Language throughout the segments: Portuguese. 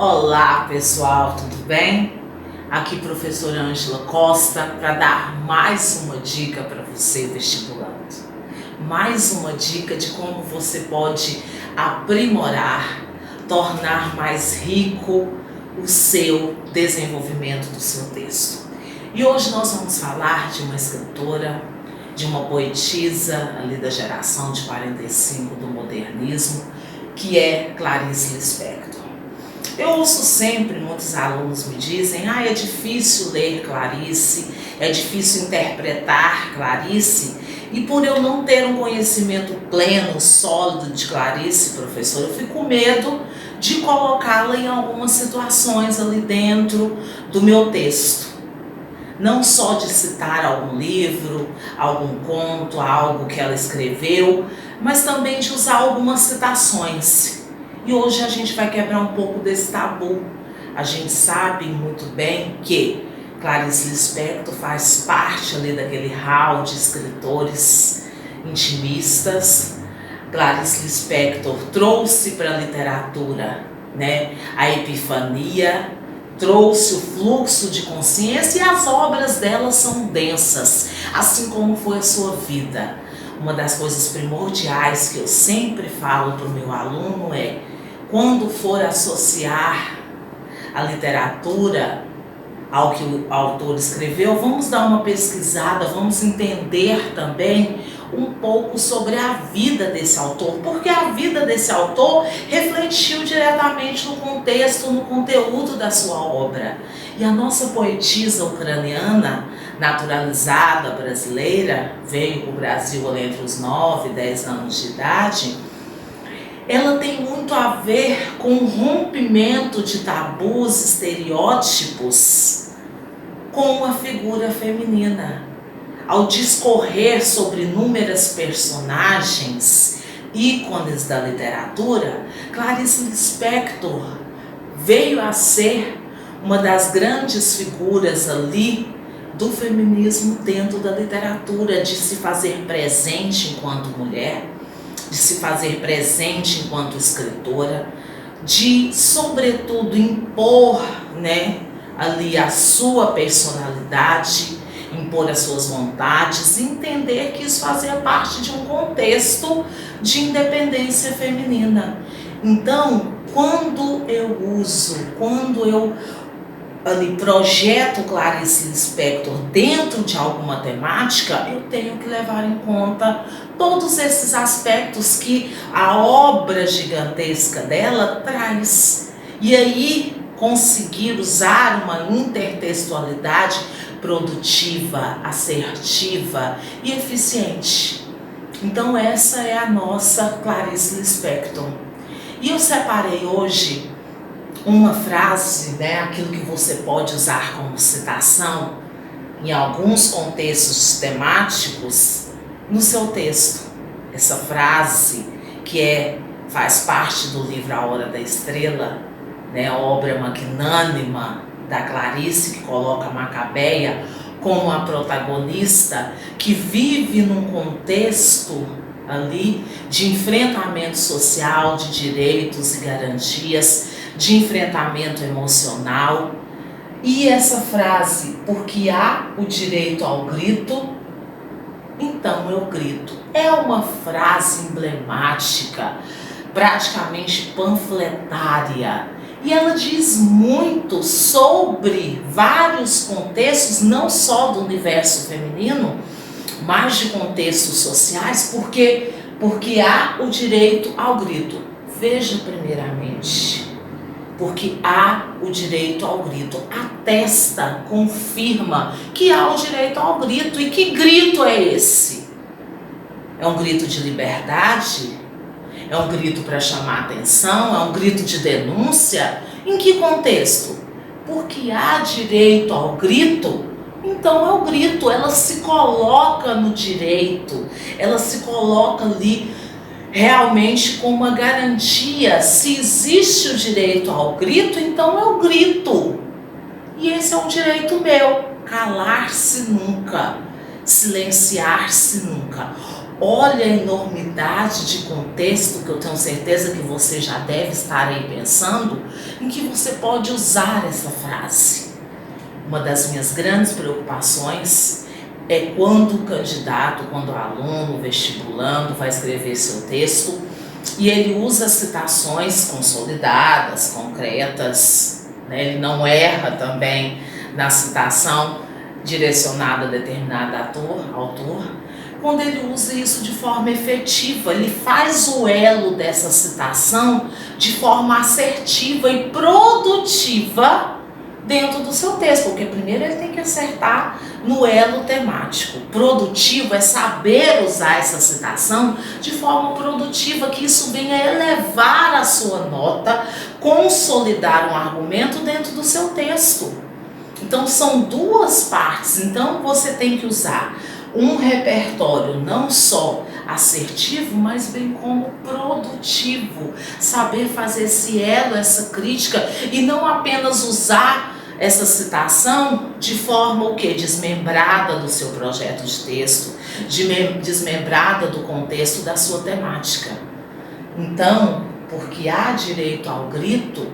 Olá pessoal, tudo bem? Aqui professora Ângela Costa para dar mais uma dica para você vestibulando. Mais uma dica de como você pode aprimorar, tornar mais rico o seu desenvolvimento do seu texto. E hoje nós vamos falar de uma escritora, de uma poetisa ali da geração de 45 do modernismo, que é Clarice Lispector. Eu ouço sempre, muitos alunos me dizem, é difícil ler Clarice, é difícil interpretar Clarice, e por eu não ter um conhecimento pleno, sólido de Clarice, professor, eu fico com medo de colocá-la em algumas situações ali dentro do meu texto. Não só de citar algum livro, algum conto, algo que ela escreveu, mas também de usar algumas citações. E hoje a gente vai quebrar um pouco desse tabu. A gente sabe muito bem que Clarice Lispector faz parte ali daquele hall de escritores intimistas. Clarice Lispector trouxe para a literatura, a epifania, trouxe o fluxo de consciência, e as obras dela são densas, assim como foi a sua vida. Uma das coisas primordiais que eu sempre falo para o meu aluno é: quando for associar a literatura ao que o autor escreveu, vamos dar uma pesquisada, vamos entender também um pouco sobre a vida desse autor, porque a vida desse autor refletiu diretamente no contexto, no conteúdo da sua obra. E a nossa poetisa ucraniana, naturalizada brasileira, veio para o Brasil entre os 9 e 10 anos de idade. Ela tem muito a ver com o rompimento de tabus, estereótipos com a figura feminina. Ao discorrer sobre inúmeras personagens, ícones da literatura, Clarice Lispector veio a ser uma das grandes figuras ali do feminismo dentro da literatura, de se fazer presente enquanto mulher, de se fazer presente enquanto escritora, de, sobretudo, impor, ali a sua personalidade, impor as suas vontades, e entender que isso fazia parte de um contexto de independência feminina. Então, quando eu ali projeto Clarice Lispector dentro de alguma temática, eu tenho que levar em conta todos esses aspectos que a obra gigantesca dela traz. E aí conseguir usar uma intertextualidade produtiva, assertiva e eficiente. Então essa é a nossa Clarice Lispector. E eu separei hoje uma frase, aquilo que você pode usar como citação em alguns contextos temáticos no seu texto. Essa frase que faz parte do livro A Hora da Estrela, obra magnânima da Clarice, que coloca a Macabeia como a protagonista, que vive num contexto ali de enfrentamento social, de direitos e garantias, de enfrentamento emocional. E essa frase, porque há o direito ao grito, então eu grito, é uma frase emblemática, praticamente panfletária. E ela diz muito sobre vários contextos, não só do universo feminino, mas de contextos sociais, porque há o direito ao grito. Veja primeiramente, porque há o direito ao grito. Atesta, confirma que há o direito ao grito. E que grito é esse? É um grito de liberdade? É um grito para chamar atenção? É um grito de denúncia? Em que contexto? Porque há direito ao grito, então é o grito. Ela se coloca no direito, ela se coloca ali realmente com uma garantia. Se existe o direito ao grito, então é o grito. E esse é um direito meu: calar-se nunca, silenciar-se nunca. Olha a enormidade de contexto que eu tenho certeza que você já deve estar aí pensando, em que você pode usar essa frase. Uma das minhas grandes preocupações é quando o candidato, quando o aluno, o vestibulando vai escrever seu texto e ele usa citações consolidadas, concretas, né? Ele não erra também na citação direcionada a determinado autor. Quando ele usa isso de forma efetiva, ele faz o elo dessa citação de forma assertiva e produtiva dentro do seu texto, porque primeiro ele tem que acertar no elo temático. Produtivo é saber usar essa citação de forma produtiva, que isso venha elevar a sua nota, consolidar um argumento dentro do seu texto. Então são duas partes, então você tem que usar um repertório não só assertivo, mas bem como produtivo. Saber fazer esse elo, essa crítica, e não apenas usar essa citação de forma o quê? Desmembrada do seu projeto de texto, desmembrada do contexto da sua temática. Então, porque há direito ao grito,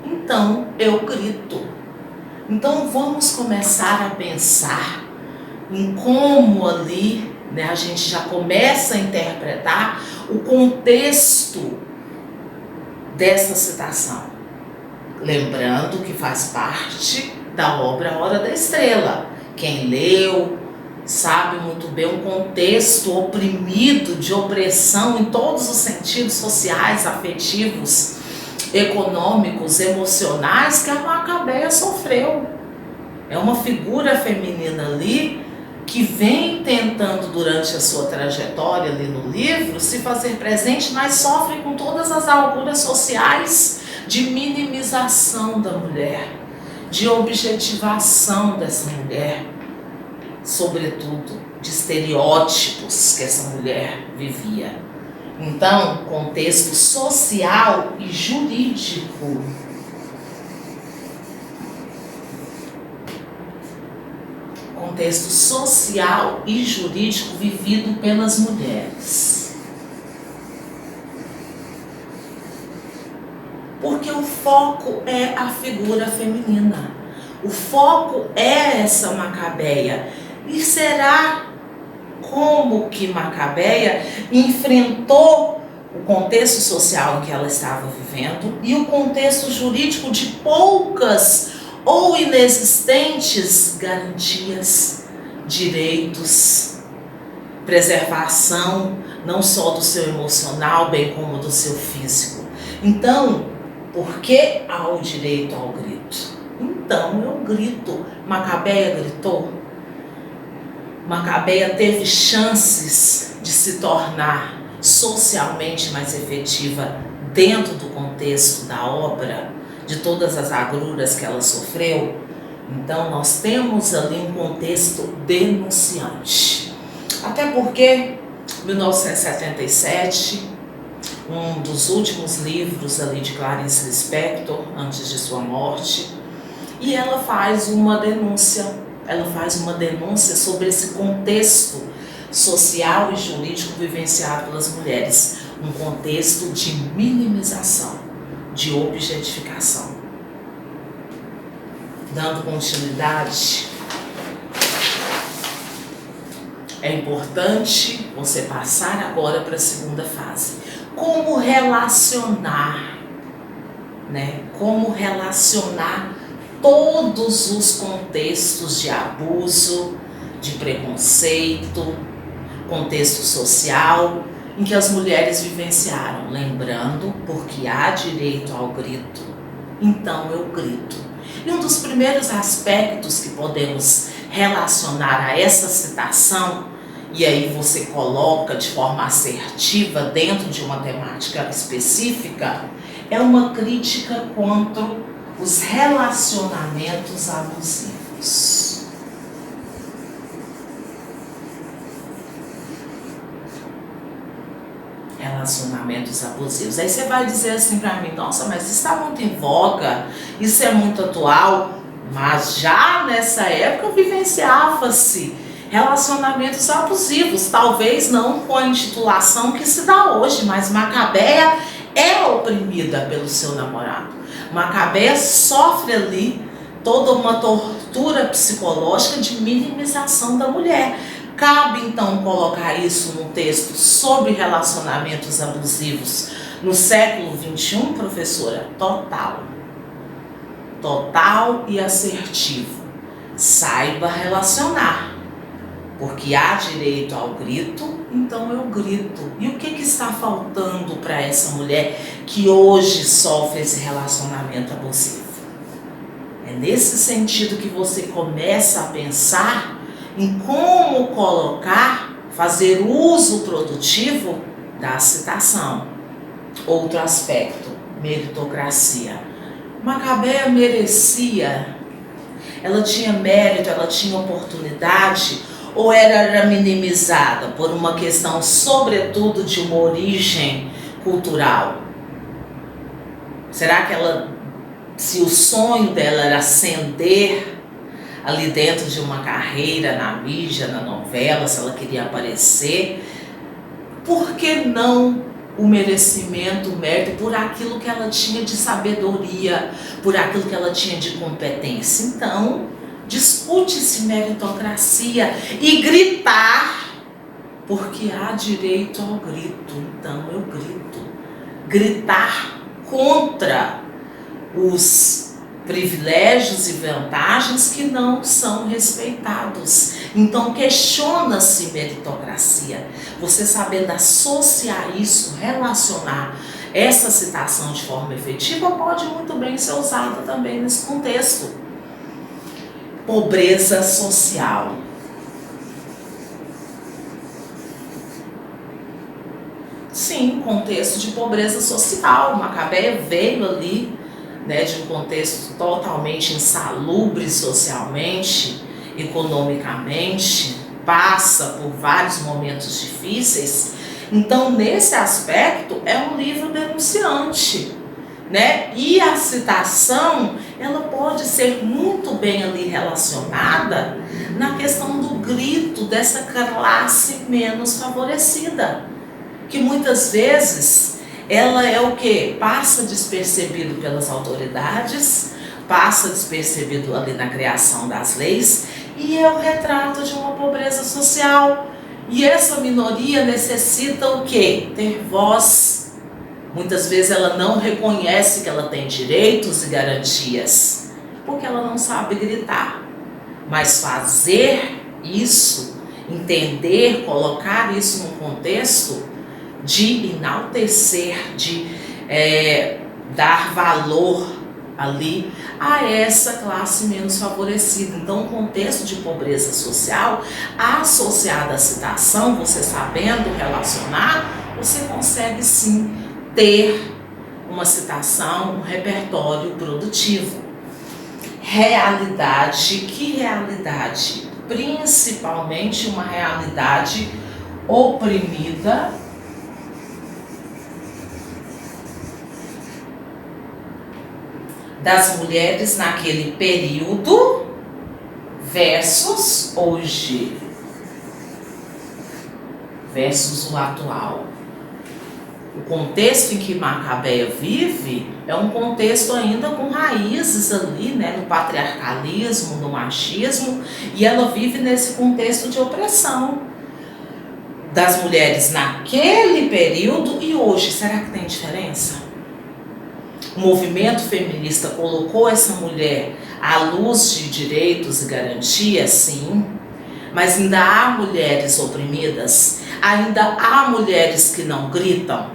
então eu grito. Então vamos começar a pensar em como ali, né, a gente já começa a interpretar o contexto dessa citação. Lembrando que faz parte da obra A Hora da Estrela. Quem leu sabe muito bem o contexto oprimido, de opressão em todos os sentidos sociais, afetivos, econômicos, emocionais que a Macabeia sofreu. É uma figura feminina ali que vem tentando durante a sua trajetória ali no livro se fazer presente, mas sofre com todas as alturas sociais de minimização da mulher, de objetivação dessa mulher, sobretudo de estereótipos que essa mulher vivia. Então, contexto social e jurídico. Contexto social e jurídico vivido pelas mulheres. Porque o foco é a figura feminina. O foco é essa Macabeia. E será como que Macabeia enfrentou o contexto social em que ela estava vivendo e o contexto jurídico de poucas ou inexistentes garantias, direitos, preservação não só do seu emocional, bem como do seu físico. Então, por que há o direito ao grito? Então eu grito. Macabeia gritou. Macabeia teve chances de se tornar socialmente mais efetiva dentro do contexto da obra, de todas as agruras que ela sofreu. Então nós temos ali um contexto denunciante. Até porque 1977, um dos últimos livros ali de Clarice Lispector, antes de sua morte, e ela faz uma denúncia sobre esse contexto social e jurídico vivenciado pelas mulheres, um contexto de minimização, de objetificação. Dando continuidade, é importante você passar agora para a segunda fase. Como relacionar, né? Como relacionar todos os contextos de abuso, de preconceito, contexto social em que as mulheres vivenciaram. Lembrando, porque há direito ao grito, então eu grito. E um dos primeiros aspectos que podemos relacionar a essa citação, e aí você coloca de forma assertiva dentro de uma temática específica, é uma crítica contra os relacionamentos abusivos. Relacionamentos abusivos. Aí você vai dizer assim para mim: nossa, mas isso está muito em voga, isso é muito atual. Mas já nessa época vivenciava-se relacionamentos abusivos, talvez não com a intitulação que se dá hoje, mas Macabeia é oprimida pelo seu namorado. Macabeia sofre ali toda uma tortura psicológica de minimização da mulher. Cabe então colocar isso num texto sobre relacionamentos abusivos no século XXI, professora? Total. Total e assertivo. Saiba relacionar. Porque há direito ao grito, então eu grito. E o que está faltando para essa mulher que hoje sofre esse relacionamento abusivo? É nesse sentido que você começa a pensar em como colocar, fazer uso produtivo da citação. Outro aspecto, meritocracia. Macabeia merecia, ela tinha mérito, ela tinha oportunidade, ou era minimizada por uma questão, sobretudo, de uma origem cultural? Será que se o sonho dela era ascender ali dentro de uma carreira na mídia, na novela, se ela queria aparecer, por que não o merecimento, o mérito por aquilo que ela tinha de sabedoria, por aquilo que ela tinha de competência? Então, discute-se meritocracia e gritar, porque há direito ao grito. Então eu grito. Gritar contra os privilégios e vantagens que não são respeitados. Então questiona-se meritocracia. Você sabendo associar isso, relacionar essa citação de forma efetiva, pode muito bem ser usada também nesse contexto. Pobreza social. Sim, contexto de pobreza social. Macabeia veio ali, de um contexto totalmente insalubre socialmente, economicamente, passa por vários momentos difíceis. Então, nesse aspecto, é um livro denunciante. E a citação, ela pode ser muito bem ali relacionada na questão do grito dessa classe menos favorecida, que muitas vezes ela é o quê? Passa despercebido pelas autoridades, passa despercebido ali na criação das leis, e é o retrato de uma pobreza social. E essa minoria necessita o quê? Ter voz. Muitas vezes ela não reconhece que ela tem direitos e garantias, porque ela não sabe gritar. Mas fazer isso, entender, colocar isso num contexto de enaltecer, de dar valor ali a essa classe menos favorecida. Então, o contexto de pobreza social, associado à citação, você sabendo relacionar, você consegue sim ter uma citação, um repertório produtivo. Realidade, que realidade? Principalmente uma realidade oprimida das mulheres naquele período versus hoje, versus o atual. O contexto em que Macabeia vive é um contexto ainda com raízes ali, no patriarcalismo, no machismo, e ela vive nesse contexto de opressão das mulheres naquele período e hoje. Será que tem diferença? O movimento feminista colocou essa mulher à luz de direitos e garantias, sim, mas ainda há mulheres oprimidas, ainda há mulheres que não gritam,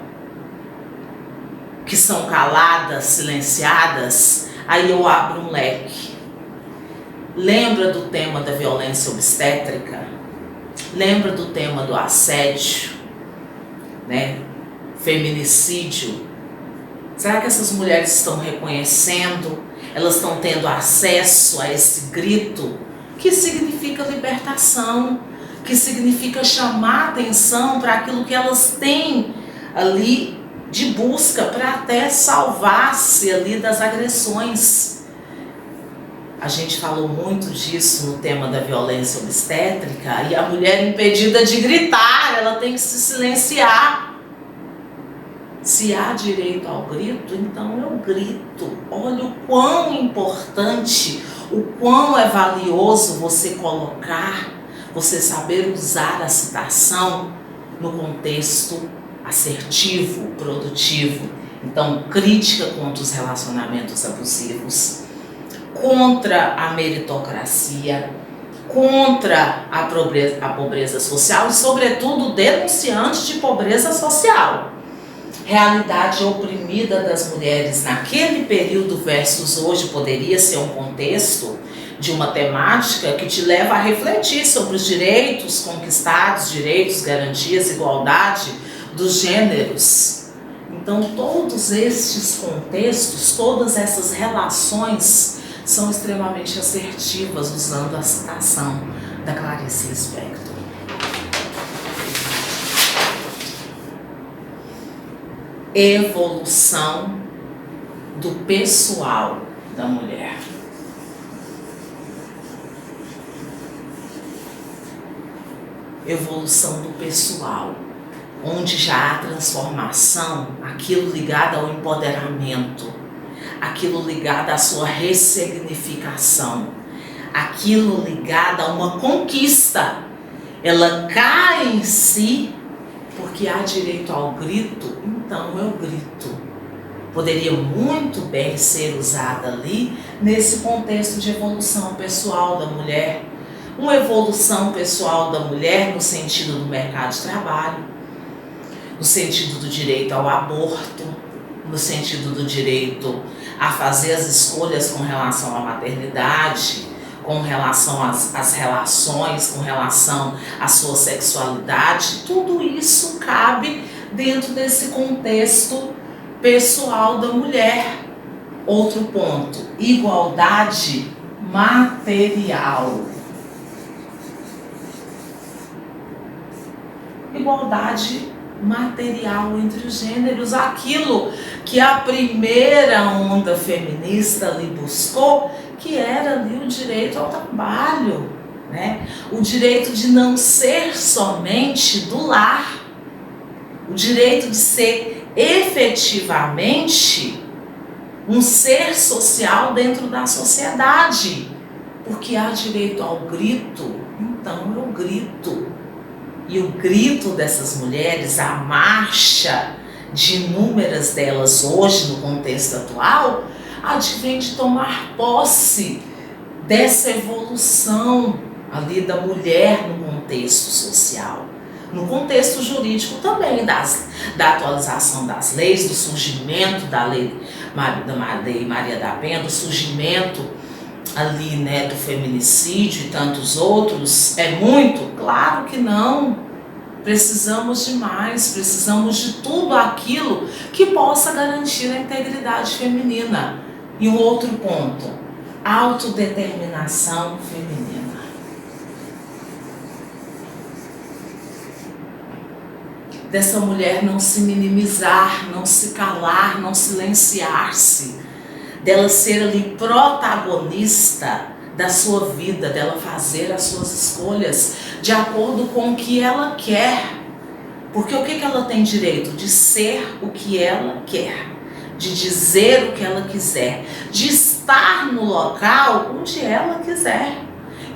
que são caladas, silenciadas. Aí eu abro um leque. Lembra do tema da violência obstétrica? Lembra do tema do assédio, feminicídio? Será que essas mulheres estão reconhecendo? Elas estão tendo acesso a esse grito? Que significa libertação, que significa chamar atenção para aquilo que elas têm ali de busca para até salvar-se ali das agressões. A gente falou muito disso no tema da violência obstétrica, e a mulher impedida de gritar, ela tem que se silenciar. Se há direito ao grito, então eu grito. Olha o quão importante, o quão é valioso você colocar, você saber usar a citação no contexto assertivo, produtivo. Então, crítica contra os relacionamentos abusivos, contra a meritocracia, contra a pobreza social e, sobretudo, denunciante de pobreza social. Realidade oprimida das mulheres naquele período versus hoje poderia ser um contexto de uma temática que te leva a refletir sobre os direitos conquistados, direitos, garantias, igualdade dos gêneros. Então, todos estes contextos, todas essas relações são extremamente assertivas, usando a citação da Clarice Lispector. Evolução do pessoal da mulher. Evolução do pessoal, onde já há transformação, aquilo ligado ao empoderamento, aquilo ligado à sua ressignificação, aquilo ligado a uma conquista. Ela cai em si porque há direito ao grito, então eu grito. Poderia muito bem ser usada ali nesse contexto de evolução pessoal da mulher. Uma evolução pessoal da mulher no sentido do mercado de trabalho, no sentido do direito ao aborto, no sentido do direito a fazer as escolhas com relação à maternidade, com relação às relações, com relação à sua sexualidade. Tudo isso cabe dentro desse contexto pessoal da mulher. Outro ponto, igualdade material. Igualdade material entre os gêneros, aquilo que a primeira onda feminista ali buscou, que era ali o direito ao trabalho, né? O direito de não ser somente do lar, o direito de ser efetivamente um ser social dentro da sociedade, porque há direito ao grito, então eu grito. E o grito dessas mulheres, a marcha de inúmeras delas hoje no contexto atual, advém de tomar posse dessa evolução ali da mulher no contexto social. No contexto jurídico também, da atualização das leis, do surgimento da lei Maria da Penha, do surgimento ali, né, do feminicídio e tantos outros. É muito? Claro que não. Precisamos de mais, precisamos de tudo aquilo que possa garantir a integridade feminina. E um outro ponto, autodeterminação feminina. Dessa mulher não se minimizar, não se calar, não silenciar-se, dela ser ali protagonista da sua vida, dela fazer as suas escolhas de acordo com o que ela quer. Porque o que ela tem direito? De ser o que ela quer, de dizer o que ela quiser, de estar no local onde ela quiser.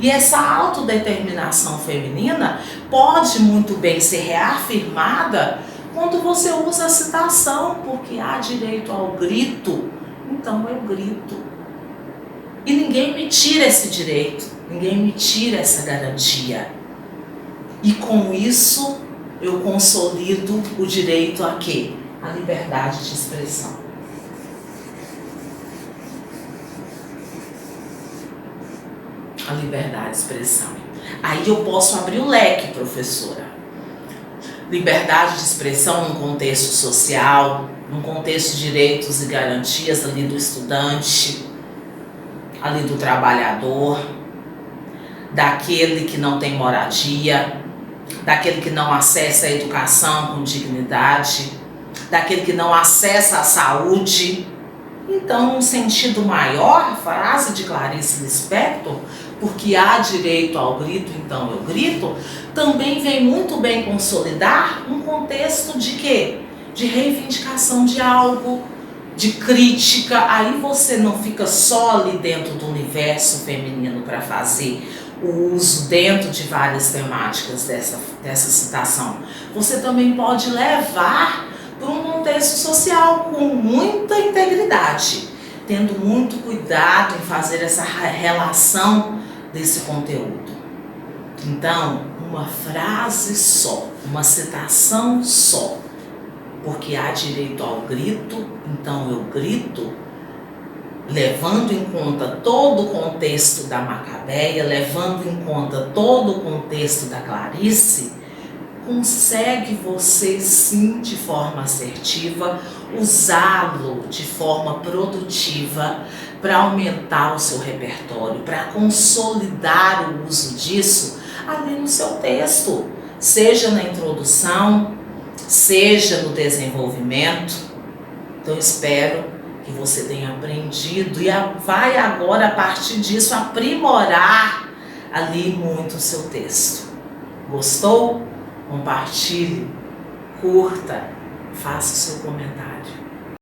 E essa autodeterminação feminina pode muito bem ser reafirmada quando você usa a citação, porque há direito ao grito, então eu grito. E ninguém me tira esse direito, ninguém me tira essa garantia. E com isso eu consolido o direito a quê? A liberdade de expressão. A liberdade de expressão. Aí eu posso abrir o leque, professora. Liberdade de expressão num contexto social, num contexto de direitos e garantias ali do estudante, ali do trabalhador, daquele que não tem moradia, daquele que não acessa a educação com dignidade, daquele que não acessa a saúde, Então, num sentido maior, a frase de Clarice Lispector, porque há direito ao grito, então eu grito, também vem muito bem consolidar um contexto de quê? De reivindicação de algo, de crítica. Aí você não fica só ali dentro do universo feminino para fazer o uso dentro de várias temáticas dessa citação. Você também pode levar para um contexto social com muita integridade, tendo muito cuidado em fazer essa relação desse conteúdo. Então, uma frase só, uma citação só, porque há direito ao grito, então eu grito, levando em conta todo o contexto da Macabeia, levando em conta todo o contexto da Clarice, consegue você sim, de forma assertiva, usá-lo de forma produtiva para aumentar o seu repertório, para consolidar o uso disso ali no seu texto, seja na introdução, seja no desenvolvimento. Então espero que você tenha aprendido e vai agora, a partir disso, aprimorar ali muito o seu texto. Gostou? Compartilhe, curta, faça o seu comentário.